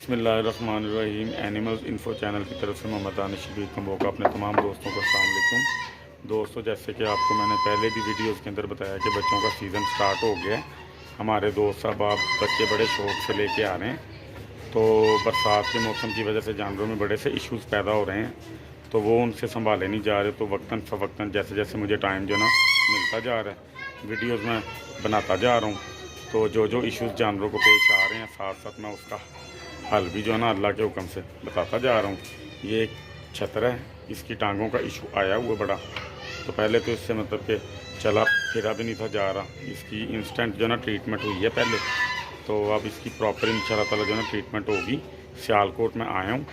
बिस्मिल्लाहिर्रहमानिर्रहीम। Animals info channel की तरफ से मोहम्मद दानिश शबीर कम्बो का अपने तमाम दोस्तों को अस्सलाम वालेकुम। दोस्तों, जैसे कि आपको मैंने पहले भी वीडियोस के अंदर बताया कि बच्चों का सीज़न स्टार्ट हो गया है। हमारे दोस्त साहब बच्चे बड़े शौक़ से लेके आ रहे हैं। तो बरसात के मौसम की वजह से जानवरों में बड़े से इश्यूज़ पैदा हो रहे हैं, तो वो उनसे संभाले नहीं जा रहे। तो वक्तन फ़वक्तन जैसे जैसे मुझे टाइम जो ना मिलता जा रहा है, वीडियोज़ में बनाता जा रहा हूँ। तो जो इश्यूज़ जानवरों को पेश आ रहे हैं, साथ साथ मैं उसका हल भी जो है ना अल्लाह के हुक्म से बताता जा रहा हूँ। ये एक छतर है, इसकी टांगों का इशू आया हुआ बड़ा। तो पहले तो इससे मतलब कि चला फिरा भी नहीं था जा रहा। इसकी इंस्टेंट जो ना ट्रीटमेंट हुई है पहले, तो अब इसकी प्रॉपर इंशाल्लाह ताला जो ना ट्रीटमेंट होगी। सियालकोट में आया हूँ,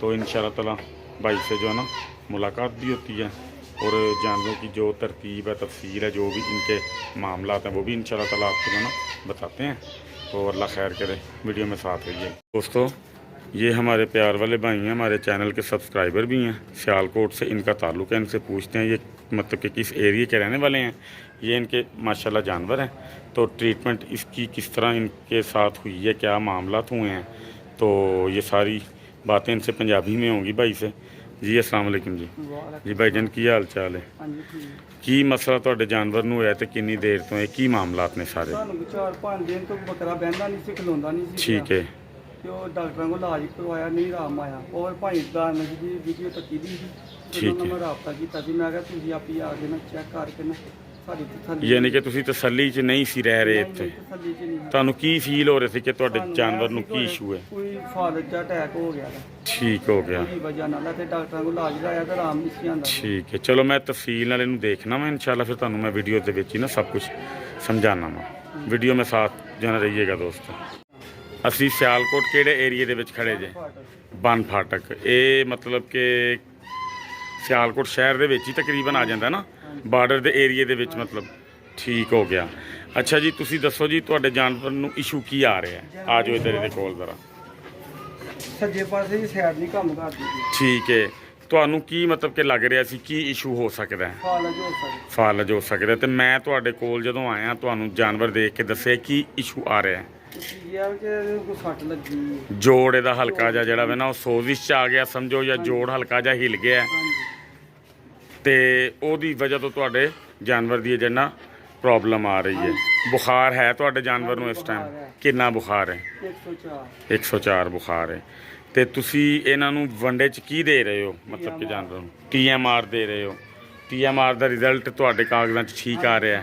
तो इंशाल्लाह ताला भाई से जो है ना मुलाकात भी होती है, और जानवरों की जो तरतीब है, तफसील है, जो भी इनके मामलात हैं, वो भी इंशाल्लाह ताला आपको जो ना बताते हैं। तो अल्लाह खैर करे, वीडियो में साथ रहिए। दोस्तों, ये हमारे प्यार वाले भाई हैं, हमारे चैनल के सब्सक्राइबर भी हैं। सियालकोट से इनका ताल्लुक़ है, इनसे पूछते हैं ये मतलब कि किस एरिया के रहने वाले हैं। ये इनके माशाल्लाह जानवर हैं। तो ट्रीटमेंट इसकी किस तरह इनके साथ हुई है, क्या मामलात हुए हैं, तो ये सारी बातें इनसे पंजाबी में होंगी भाई से। जी अस्सलाम वालेकुम जी भाई जान, की हाल चाल है? की मसला तुहाडे जानवर नूं होया ते किन्नी देर तो है, की मामलात ने सारे? 4-5 दिन तो बकरा बहंदा नहीं सी, खलोंदा नहीं सी। ठीक है। ਤੇ ਉਹ ਡਾਕਟਰਾਂ ਕੋਲ ਇਲਾਜ ਕਰਵਾਇਆ, ਨਹੀਂ ਆਰਾਮ ਆਇਆ। ਔਰ ਭਾਈ ਦਾ ਜੀ ਵੀਡੀਓ ਤੱਕੀ ਦੀ ਸੀ, ਠੀਕ ਉਹਨਾਂ ਹੈ। ਨਾਲ ਰਾਬਤਾ ਕੀਤਾ ਸੀ। ਮੈਂ ਕਿਹਾ ਤੁਸੀਂ ਆਪੀ ਆ ਕੇ ਨਾ ਚੈੱਕ ਕਰਕੇ ਨਾ ਸਾਡੀ ਤਸੱਲੀ। ਯਾਨੀ ਕਿ ਤੁਸੀਂ ਤਸੱਲੀ 'ਚ ਨਹੀਂ ਸੀ ਰਹਿ ਰਹੇ ਇੱਥੇ? ਤਸੱਲੀ 'ਚ ਨਹੀਂ। ਤੁਹਾਨੂੰ ਕੀ ਫੀਲ ਹੋ ਰਿਹਾ ਸੀ ਕਿ ਤੁਹਾਡੇ ਸਾਨੂੰ ਜਾਨਵਰ ਨੂੰ ਇਹ ਸੀ ਕੀ ਕਿ ਇਸ਼ੂ ਹੈ? ਕੋਈ ਫਾਲਜ ਜਾਂ ਅਟੈਕ ਹੋ ਗਿਆ ਤਾ। ਠੀਕ ਹੋ ਗਿਆ। ਉਹਦੀ ਵਜ੍ਹਾ ਨਾਲ ਤੇ ਡਾਕਟਰਾਂ ਕੋਲ ਇਲਾਜ ਕਰਾਇਆ ਤਾਂ ਆਰਾਮ ਨਹੀਂ ਸੀ ਆਉਂਦਾ। ਠੀਕ ਹੈ, ਚਲੋ ਮੈਂ ਤਫਸੀਲ ਨਾਲ ਇਹਨੂੰ ਦੇਖਣਾ ਵਾ इंशाल्लाह। फिर ਤੁਹਾਨੂੰ मैं वीडियो ਦੇ ਵਿੱਚ ਹੀ ਨਾ सब कुछ समझाना ਵਾ। वीडियो में साथ जाना रहिएगा दोस्तों। ਅਸੀਂ ਸਿਆਲਕੋਟ ਕਿਹੜੇ ਏਰੀਏ ਦੇ ਵਿੱਚ ਖੜੇ ਜੇ? ਬਨ ਫਾਟਕ। ਇਹ ਮਤਲਬ ਕਿ ਸਿਆਲਕੋਟ ਸ਼ਹਿਰ ਦੇ ਵਿੱਚ ਹੀ ਤਕਰੀਬਨ ਆ ਜਾਂਦਾ ਨਾ, ਬਾਰਡਰ ਦੇ ਏਰੀਏ ਦੇ ਵਿੱਚ ਮਤਲਬ। ਠੀਕ ਹੋ ਗਿਆ। ਅੱਛਾ ਜੀ, ਤੁਸੀਂ ਦੱਸੋ ਜੀ ਤੁਹਾਡੇ ਜਾਨਵਰ ਨੂੰ ਇਸ਼ੂ ਕੀ ਆ ਰਿਹਾ ਹੈ? ਆ ਜਾਓ ਇੱਧਰ ਇਹਦੇ ਕੋਲ ਜ਼ਰਾ। ਸੱਜੇ ਪਾਸੇ ਦੀ ਸਾਈਡ ਨਹੀਂ ਕੰਮ ਕਰਦੀ ਸੀ। ਠੀਕ ਹੈ, ਤੁਹਾਨੂੰ ਕੀ ਮਤਲਬ ਕਿ ਲੱਗ ਰਿਹਾ ਸੀ ਕੀ ਇਸ਼ੂ ਹੋ ਸਕਦਾ ਹੈ? ਫਾਲਜ ਹੋ ਸਕਦਾ। ਫਾਲਜ ਹੋ ਸਕਦਾ। ਤੇ ਮੈਂ ਤੁਹਾਡੇ ਕੋਲ ਜਦੋਂ ਆਇਆ, ਤੁਹਾਨੂੰ ਜਾਨਵਰ ਦੇਖ ਕੇ ਦੱਸਿਆ ਕੀ ਇਸ਼ੂ ਆ ਰਿਹਾ ਹੈ? ਯਾਰ ਕਿ ਕੋਈ ਸੱਟ ਲੱਗੀ। ਜੋੜ ਇਹਦਾ ਹਲਕਾ ਜਿਹਾ ਜਿਹੜਾ ਵਾ ਨਾ ਉਹ ਸੋਜ਼ਿਸ਼ 'ਚ ਆ ਗਿਆ ਸਮਝੋ, ਜਾਂ ਜੋੜ ਹਲਕਾ ਜਿਹਾ ਹਿਲ ਗਿਆ, ਤੇ ਉਹਦੀ ਵਜ੍ਹਾ ਤੋਂ ਤੁਹਾਡੇ ਜਾਨਵਰ ਦੀ ਜਿਹੜਾ ਪ੍ਰੋਬਲਮ ਆ ਰਹੀ ਹੈ। ਬੁਖਾਰ ਹੈ ਤੁਹਾਡੇ ਜਾਨਵਰ ਨੂੰ ਇਸ ਟਾਈਮ? ਕਿੰਨਾ ਬੁਖਾਰ ਹੈ? 104। 104 ਬੁਖਾਰ ਹੈ। ਤੇ ਤੁਸੀਂ ਇਹਨਾਂ ਨੂੰ ਵੰਡੇ 'ਚ ਕੀ ਦੇ ਰਹੇ ਹੋ, ਮਤਲਬ ਕਿ ਜਾਨਵਰ ਨੂੰ? TMR ਦੇ ਰਹੇ ਹੋ? TMR ਦਾ ਰਿਜ਼ਲਟ ਤੁਹਾਡੇ ਕਾਗਜ਼ਾਂ 'ਚ ਠੀਕ ਆ ਰਿਹਾ?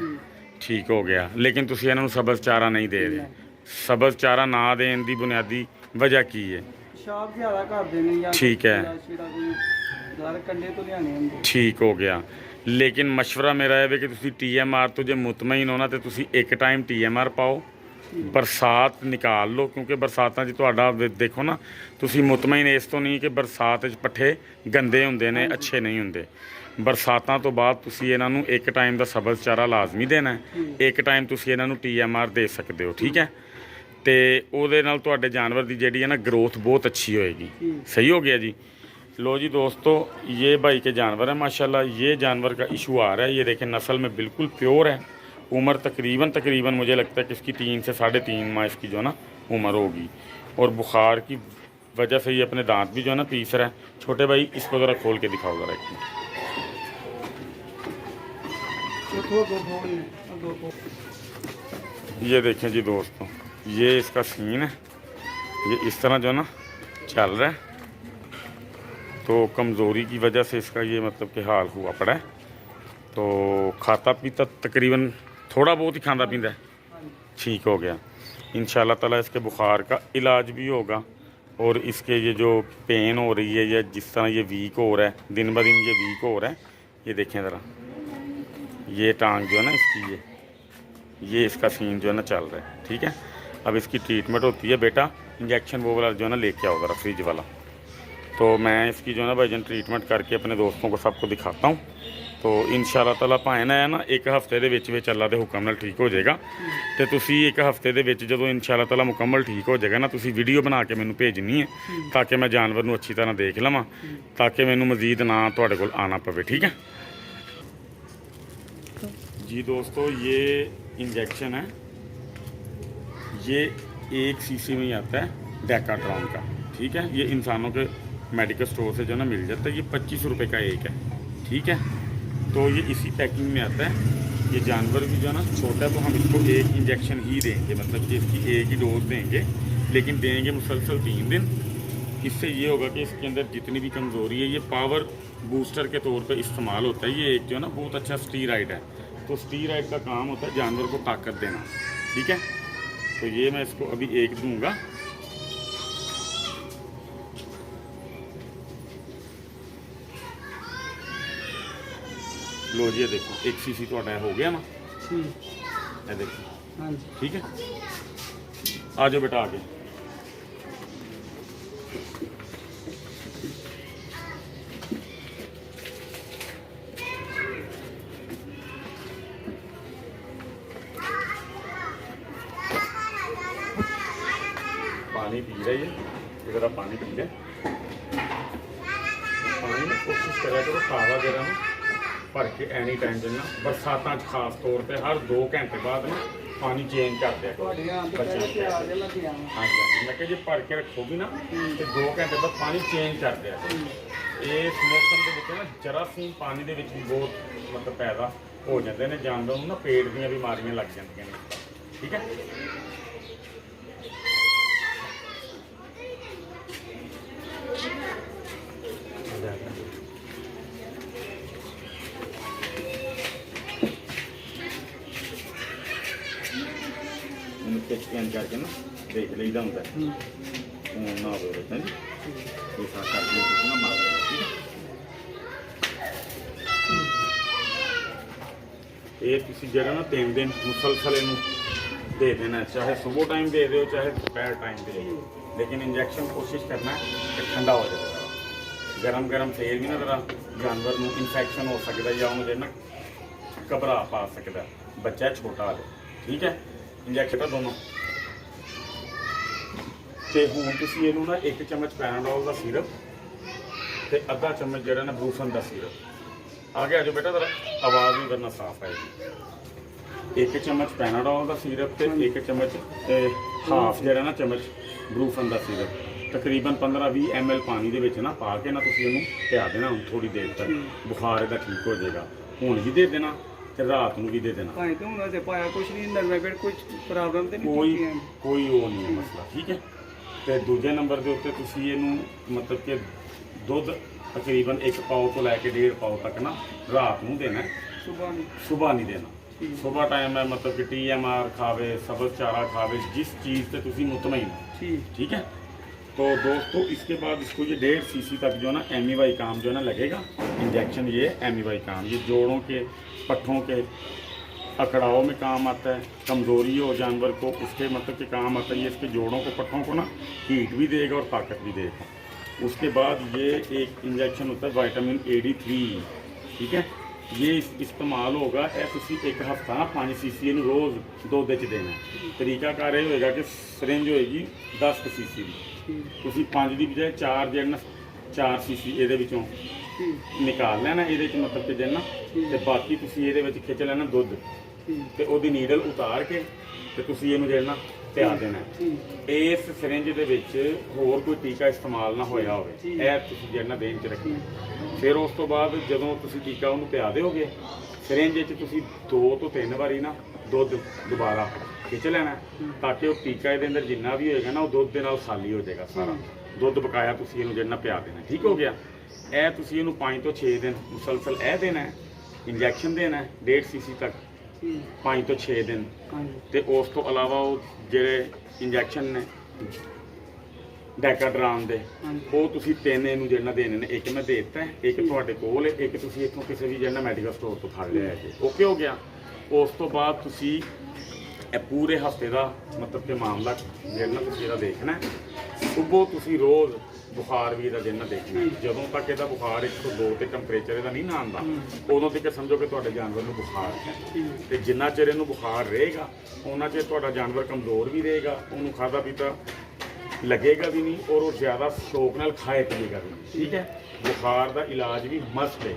ਠੀਕ ਹੋ ਗਿਆ। ਲੇਕਿਨ ਤੁਸੀਂ ਇਹਨਾਂ ਨੂੰ ਸਬਜ਼ ਚਾਰਾ ਨਹੀਂ ਦੇ ਰਹੇ। ਸਬਜ਼ ਚਾਰਾ ਨਾ ਦੇਣ ਦੀ ਬੁਨਿਆਦੀ ਵਜ੍ਹਾ ਕੀ ਹੈ? ਸ਼ਾਪ ਜ਼ਿਆਦਾ ਕਰਦੇ ਨੇ ਜਾਂ ਠੀਕ ਹੈ। ਯਾਰ ਕੰਡੇ ਤੋਂ ਲਿਆਣੇ ਹੁੰਦੇ। ਠੀਕ ਹੋ ਗਿਆ। ਲੇਕਿਨ ਮਸ਼ਵਰਾ ਮੇਰਾ ਇਹ ਵੇ ਕਿ ਤੁਸੀਂ TMR ਤੋਂ ਜੇ ਮੁਤਮਈਨ ਹੋ ਨਾ, ਤੇ ਤੁਸੀਂ ਇੱਕ ਟਾਈਮ TMR ਪਾਓ, ਬਰਸਾਤ ਨਿਕਾਲ ਲਓ। ਕਿਉਂਕਿ ਬਰਸਾਤਾਂ 'ਚ ਤੁਹਾਡਾ ਦੇਖੋ ਨਾ, ਤੁਸੀਂ ਮੁਤਮਈਨ ਇਸ ਤੋਂ ਨਹੀਂ ਕਿ ਬਰਸਾਤ 'ਚ ਪੱਠੇ ਗੰਦੇ ਹੁੰਦੇ ਨੇ, ਅੱਛੇ ਨਹੀਂ ਹੁੰਦੇ। ਬਰਸਾਤਾਂ ਤੋਂ ਬਾਅਦ ਤੁਸੀਂ ਇਹਨਾਂ ਨੂੰ ਇੱਕ ਟਾਈਮ ਦਾ ਸਬਜ਼ ਚਾਰਾ ਲਾਜ਼ਮੀ ਦੇਣਾ, ਇੱਕ ਟਾਈਮ ਤੁਸੀਂ ਇਹਨਾਂ ਨੂੰ TMR ਦੇ ਸਕਦੇ ਹੋ। ਠੀਕ ਹੈ, ਤੇ ਉਹਦੇ ਨਾਲ ਤੁਹਾਡੇ ਜਾਨਵਰ ਦੀ ਜਿਹੜੀ ਹੈ ना ग्रोथ बहुत अच्छी होएगी। सही हो गया जी। लो जी दोस्तों, ये भाई के जानवर हैं माशाल्लाह। ये जानवर का इशू आ रहा है, ये देखें नस्ल में बिल्कुल प्योर है। उम्र तकरीबन मुझे लगता है कि इसकी 3 से 3.5 माह इसकी जो है ना उम्र होगी, और बुखार की वजह से ये अपने दांत भी जो है ना पीस रहा है। छोटे भाई इसको ज़रा खोल के दिखाओ ज़रा। ये देखें जी दोस्तों, ये इसका सीन है। ये इस तरह जो है ना चल रहा है, तो कमज़ोरी की वजह से इसका ये मतलब कि हाल हुआ पड़ा है। तो खाता पीता तकरीबन थोड़ा बहुत ही खाना पीता है। ठीक हो गया। इंशाल्लाह ताला इसके बुखार का इलाज भी होगा, और इसके ये जो पेन हो रही है या जिस तरह ये वीक हो रहा है, दिन ब दिन ये वीक हो रहा है। ये देखें ज़रा, ये टांग जो है ना इसकी, ये इसका सीन जो है ना चल रहा है। ठीक है, अब इसकी ट्रीटमेंट होती है। बेटा इंजेक्शन वो वाला जो है ना लेके आओ ज़रा, फ्रिज वाला। तो मैं इसकी जो है ना भाईजान ट्रीटमेंट करके अपने दोस्तों को सबको दिखाता हूँ। तो इंशाल्लाह ताला भाएं ना है ना एक हफ्ते दे विच अल्लाह दे हुक्म नाल ठीक हो जाएगा। तो तुसी एक हफ्ते दे विच जदों इंशाल्लाह ताला मुकम्मल ठीक हो जाएगा ना, तुसी वीडियो बना के मैनू भेजनी है, ताकि मैं जानवर नू अच्छी तरह देख लवां, ताकि मैनू मजीद ना तुहाडे कोल आना पवे। ठीक है जी दोस्तों, ये इंजेक्शन है, ये एक शीशी में ही आता है। डेकाट्रॉन का, ठीक है। ये इंसानों के मेडिकल स्टोर से जो ना मिल जाता है। ये 25 रुपये का एक है, ठीक है। तो ये इसी पैकिंग में आता है। ये जानवर भी जो है ना छोटा है, तो हम इसको एक इंजेक्शन ही देंगे, मतलब कि इसकी एक ही डोज देंगे, लेकिन देंगे मुसलसल 3 दिन। इससे ये होगा कि इसके अंदर जितनी भी कमज़ोरी है, ये पावर बूस्टर के तौर पे इस्तेमाल होता है। ये एक जो है ना बहुत अच्छा स्टीराइड है। तो स्टीराइड का काम होता है जानवर को ताकत देना, ठीक है। तो ये मैं इसको अभी एक दूंगा। लो जी, ये देखो 1 सीसी तो हो गया ना, ये देखो, हाँ जी, ठीक है। आ जाओ बेटा आगे। पानी पी रही है, इधर आप पानी पी ले। पानी में कोशिश करा करो ताज़ा जरा ना भर के एनी टाइम देना। बरसात खास तौर पे हर 2 घंटे बाद ना पानी चेंज कर दिया करो बच्चों को। हाँ जी हाँ जी, मैं जो भर के रखोगी ना तो 2 घंटे बाद पानी चेंज कर दिया करो। इस मौसम के ना जरासीम पानी के भी बहुत मतलब पैदा हो जाते हैं जानवर ना, पेट दी बीमारियां लग जाती हैं, ठीक है। स्कैन करके ना देख लीदा होंगे ना हो रहा जी। ये सारा करके ना मार देना, ठीक है। ये किसी जगह ना 3 दिन मुसलसल इनू दे देना, चाहे सुबह टाइम दे दो चाहे दोपहर टाइम दे दो, लेकिन इंजैक्शन कोशिश करना है कि ठंडा हो जाए। गरम गरम तेल भी ना जरा जानवर में इन्फेक्शन हो सकता है या उन्हें ना घबरा पा सकता है। बच्चा छोटा है, ठीक है। इंजैक्शन दोनों तो हूँ तुम इनू ना 1 चम्मच पैराडोल का सिरप तो अद्धा चम्मच जरा ना ब्रूफन का सिरप। आगे आ जाओ बेटा, जरा आवाज़ भी करना साफ आएगी। 1 चम्मच पैराडोल का सिरप तो 1 चम्मच हाफ जरा ना चम्मच ब्रूफन का सिरप तकरीबन 15-20 ml पानी के विच ना पा के ना तुसीं इहनूं पिया देना। हम थोड़ी देर तक बुखार इहदा ठीक हो जाएगा। हुण भी दे देना ते रात नूं भी दे देना। कोई वो नहीं है मसला, ठीक है। तो दूजे नंबर के उत्ते तुसीं इहनूं मतलब कि दुध तकरीबन 1 पाव तो लैके 1.5 पाव तक ना रात नूं देना है, सुबह नहीं देना। सुबह टाइम है मतलब कि TMR खावे, सब्ज़ चारा खावे, जिस चीज़ से तुसीं मुतमईन, ठीक है। तो दोस्तों इसके बाद इसको ये 1.5 सीसी तक जो है ना एमिवाई काम जो है ना लगेगा इंजेक्शन। ये एमिवाई काम ये जोड़ों के पट्ठों के अकड़ाव में काम आता है। कमज़ोरी हो जानवर को उसके मतलब के काम आता है। ये इसके जोड़ों को पट्ठों को ना हीट भी देगा और ताकत भी देगा। उसके बाद ये एक इंजेक्शन होता है विटामिन AD3, ठीक है। ये इस्तेमाल होगा एक हफ्ता ना 5 सीसी रोज़ दुध च देना। तरीकाकार ये होएगा कि सरिंज होएगी 10 सीसी की, तुसीं 5 की बजाय 4 जो ना 4 सीसी ये निकाल लेना। ये मतलब कि जो तो बाकी तुसीं ये खिंच लेना दुध तो वो नीडल उतार के तो तुसीं इहनूं जो ना पिया देना। इस सरिंज दे विच होर कोई टीका इस्तेमाल ना होया होवे, यह तुसीं जो ना देन च रखना। फिर उस तो बाद जदों तुसीं टीका उहनूं पिया दोगे सरिंज च तुसीं 2 तो 3 बारी ना दुध दोबारा खिंच लेना ताकि वो टीका ये अंदर जिन्ना भी होएगा ना वो दुध दे नाल खाली हो जाएगा। सारा दुध बकाया तुसीं इहनूं जो ना पिया देना, ठीक हो गया। यह तुसीं इहनूं 5 तो 6 दिन मुसलसल देना है। इंजैक्शन देना है 1.5 सीसी तक 5 तो 6 दिन। तो उस तो अलावा वो ਜਿਹੜੇ इंजैक्शन ने डेकाड्रान दे वो तुसीं 3 इहनूं ਜਿਹੜਾ देने ने। एक मैं दे दिता है, एक तुहाडे कोल है, एक तुसीं इत्थों किसी भी ਜਿਹੜਾ मैडिकल स्टोर तो फड़ लिया है। ओके हो गया। उस तो बाद तुसीं पूरे हफ्ते का मतलब कि मामला ਜਿਹੜਾ तुसीं ਇਹਦਾ देखना है। सुबह तुसीं रोज़ बुखार भी ਇਹਦਾ ਜਿਹੜਾ देखना है। ਜਦੋਂ तक ਇਹਦਾ बुखार 102 ਤੇ ਟੈਂਪਰੇਚਰ ਇਹਦਾ ਨਹੀਂ ਨਾ ਆਉਂਦਾ ਉਦੋਂ ਤੱਕ ਸਮਝੋ ਕਿ ਤੁਹਾਡੇ ਜਾਨਵਰ ਨੂੰ ਬੁਖਾਰ ਹੈ। ਤੇ ਜਿੰਨਾ ਚਿਰ ਇਹਨੂੰ ਬੁਖਾਰ ਰਹੇਗਾ ਉਹਨਾਂ ਚਿਰ ਤੁਹਾਡਾ ਜਾਨਵਰ ਕਮਜ਼ੋਰ ਵੀ ਰਹੇਗਾ, ਉਹਨੂੰ ਖਾਦਾ ਪੀਤਾ लगेगा भी नहीं और वो ज़्यादा शौक नाल खाए पिएगा भी, ठीक है। बुखार का इलाज भी मस्त है,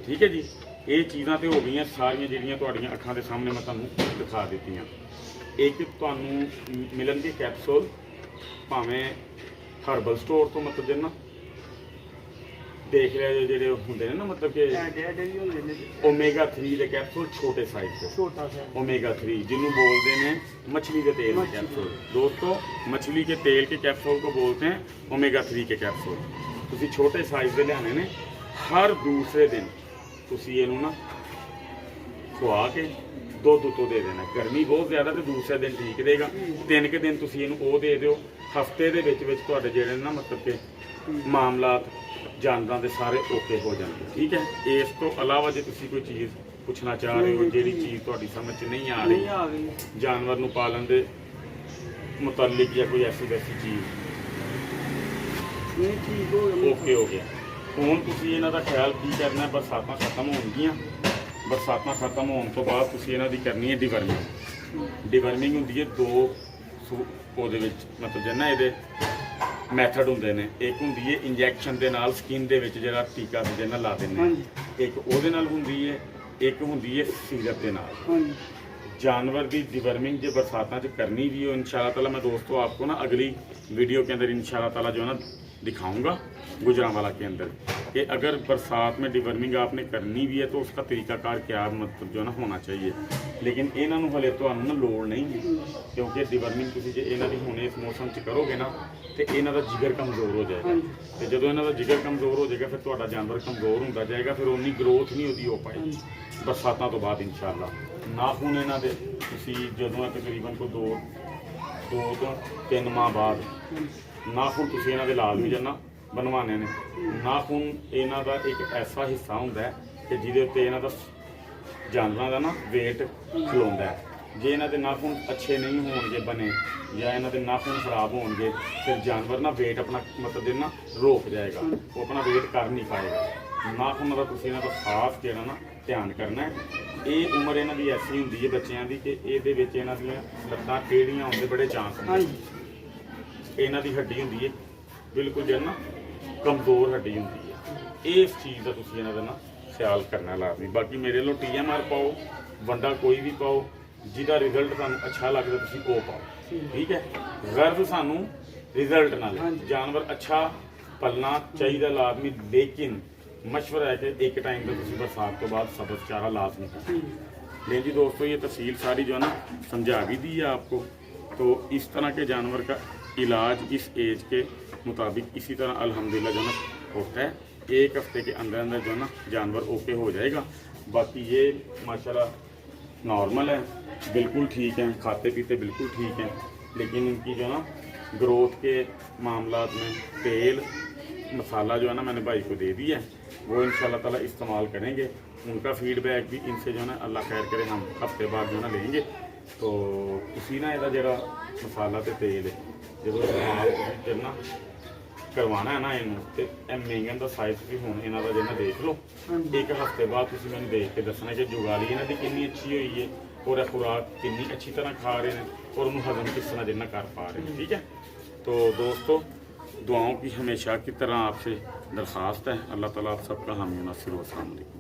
ठीक है जी। ये चीज़ां तो हो गई सारियां जिहड़ियां तुहाडीआं अखां दे सामने मैं तुहानूं दिखा दित्तियां। एक तुहानूं मिलणगे कैप्सूल ਭਾਵੇਂ ਹਰਬਲ ਸਟੋਰ ਤੋਂ ਮਤਲਬ ਜਿੰਨਾ ਦੇਖ ਲਿਆ ਜੇ ਜਿਹੜੇ ਹੁੰਦੇ ਨੇ ਨਾ ਮਤਲਬ ਕਿ ਐਡੇ ਵੀ ਹੁੰਦੇ ਨੇ ਓਮੇਗਾ 3 ਦੇ ਕੈਪਸੂਲ ਛੋਟੇ ਸਾਈਜ਼ ਦੇ ਛੋਟਾ ਸਾ ओमेगा 3 जिन्हों बोलते हैं मछली के तेल के कैप्सूल। दोस्तों मछली के तेल के कैप्सूल को बोलते हैं ओमेगा 3 के कैप्सूल। तुसी छोटे साइज के लियाने ने हर दूसरे दिन तुसी इहनूं ना खुआ के दुध तो दे देना। गर्मी बहुत ज़्यादा तो दूसरे दिन ठीक रहेगा। 3 के दिन तुसी इहनूं ओ दे दिओ। हफ्ते दे विच तुहाडे जिहड़े ना मतलब कि मामलात जानवरां दे सारे ओके हो जाएंगे। ठीक है। इस तो अलावा जे तुसी कोई चीज़ पुछना चाह रहे हो जिहड़ी चीज़ तुहाडी समझ च नहीं आ नहीं आ रही गई जानवर नूं पालन दे मुतल्लिक या कोई ऐसी वैसी चीज़ नहीं ठीक हो गया ओके हो गया। हुण तुसीं इन्हां दा ख्याल की करना है, बरसातां खत्म होणगीਆਂ। बरसातां खत्म होने तो बाद तुसीं इन्हां दी करनी है डिवर्मिंग। डिवर्मिंग हुंदी है दो ਉਹਦੇ ਵਿੱਚ ਮਤਲਬ ਜਿੰਨਾ ਇਹਦੇ ਮੈਥਡ ਹੁੰਦੇ ਨੇ। ਇੱਕ ਹੁੰਦੀ ਹੈ ਇੰਜੈਕਸ਼ਨ ਦੇ ਨਾਲ ਸਕਿਨ ਦੇ ਵਿੱਚ ਜਿਹੜਾ ਟੀਕਾ ਜਿਹਦੇ ਨਾਲ ਲਾ ਦਿੰਦੇ ਨੇ, ਇੱਕ ਉਹਦੇ ਨਾਲ ਹੁੰਦੀ ਹੈ, ਇੱਕ ਹੁੰਦੀ ਹੈ ਸੀਰਪ ਦੇ ਨਾਲ। ਹਾਂਜੀ जानवर की डिवर्मिंग जो बरसातों च करनी भी हो इंशाल्लाह ताला मैं दोस्तों आपको ना अगली वीडियो के अंदर इंशाल्लाह ताला जो है ना दिखाऊंगा गुजरांवाला के अंदर कि अगर बरसात में डिवर्मिंग आपने करनी भी है तो उसका तरीकाकार क्या मतलब जो है ना होना चाहिए। लेकिन इन्हों हले तो ना लोड़ नहीं क्योंकि डिवर्मिंग तुसीं जे इन्हां दी हुण इस मौसम च करोगे ना तो इन्हां दा जिगर कमज़ोर हो जाएगा। तो जो इन्हां दा जिगर कमज़ोर हो जाएगा फिर तुहाडा जानवर कमज़ोर होंदा जाएगा, फिर उन्नी ग्रोथ नहीं उहदी हो पाएगी बरसातों तो बाद इंशाल्लाह। नाखून इन्हां दे तुसीं जदों तकरीबन कोई दो तो 3 माह बाद नाखून तुसीं इन्हां दे लाजमी जन्ना बनवाने ने। नाखून इन्हां दा एक ऐसा हिस्सा हुंदा है कि जिहदे उत्ते इन्हां दा जानवरां दा ना वेट खलोंदा है। जे इन्हां दे नाखून अच्छे नहीं होणगे बने या इन्हां दे नाखून खराब होणगे फिर जानवर ना वेट अपना मतलब ना रोक जाएगा, वो अपना वेट कर नहीं पाएगा। नाखून का तुसीं इन्हां दा खास जिहड़ा ना ध्यान करना है। ये उम्र इन्हां दी ऐसी हुंदी है बच्चों की कि इहदे विच इन्हां दीयां लत्तां टेढ़ियां होण दे बड़े चांस हुंदे। इन्हां दी हड्डी हुंदी है बिल्कुल जिहड़ा ना कमज़ोर हड्डी हुंदी है। इस चीज़ का तुसीं इन्हां दा ना ख्याल करना लाजमी। बाकी मेरे लो TMR पाओ, वंडा कोई भी पाओ, जिहदा रिजल्ट तुहानूं अच्छा लगदा तुसीं वो पाओ। ठीक है। गर्व सानूं रिजल्ट नाल जानवर अच्छा पलना चाहिए लाजमी, लेकिन मशवरा है कि एक टाइम पर तुसीं बरसात तो बाद सब्ज़ चारा लाजमी करें। लेकिन जी दोस्तों ये तफसील सारी जो है ना समझा भी दी है आपको। तो इस तरह के जानवर का इलाज इस एज के मुताबिक इसी तरह अल्हम्दुलिल्लाह जो है ना होता है। 1 हफ्ते के अंदर अंदर जो है ना जानवर ओके हो जाएगा। बाकी ये माशाल्लाह नॉर्मल है, बिल्कुल ठीक हैं, खाते पीते बिल्कुल ठीक हैं, लेकिन इनकी जो है ना ग्रोथ के मामलात में तेल मसाला जो है ना मैंने भाई को दे दिया है, वो इंशाल्लाह ताला इस्तेमाल करेंगे। उनका फीडबैक भी इनसे जो है ना अल्लाह खैर करे हम हफ्ते बाद जो है ना लेंगे। तो उसी ना ਇਹਦਾ ਜਿਹੜਾ मसाला ਤੇ तेल ਜਦੋਂ ਇਸਤੇਮਾल ਕਰਨਾ करवाना है ना इनू तो महंगे का साइज भी हुण इन्हां दा जिन्ना देख लो। 1 हफ्ते बाद तुसीं मैनूं देख के दसना कि जुगाली इन्हां दी कितनी अच्छी हुई है और खुराक कितनी अच्छी तरह खा रहे हैं और उन्होंने हजम किस तरह जिन्ना कर पा रहे हैं। ठीक है। तो दोस्तों दुआओं की हमेशा की तरह आपसे दरख्वास्त है। अल्लाह ताला आप सबका हामी नासिर व अस्सलाम वालेकुम।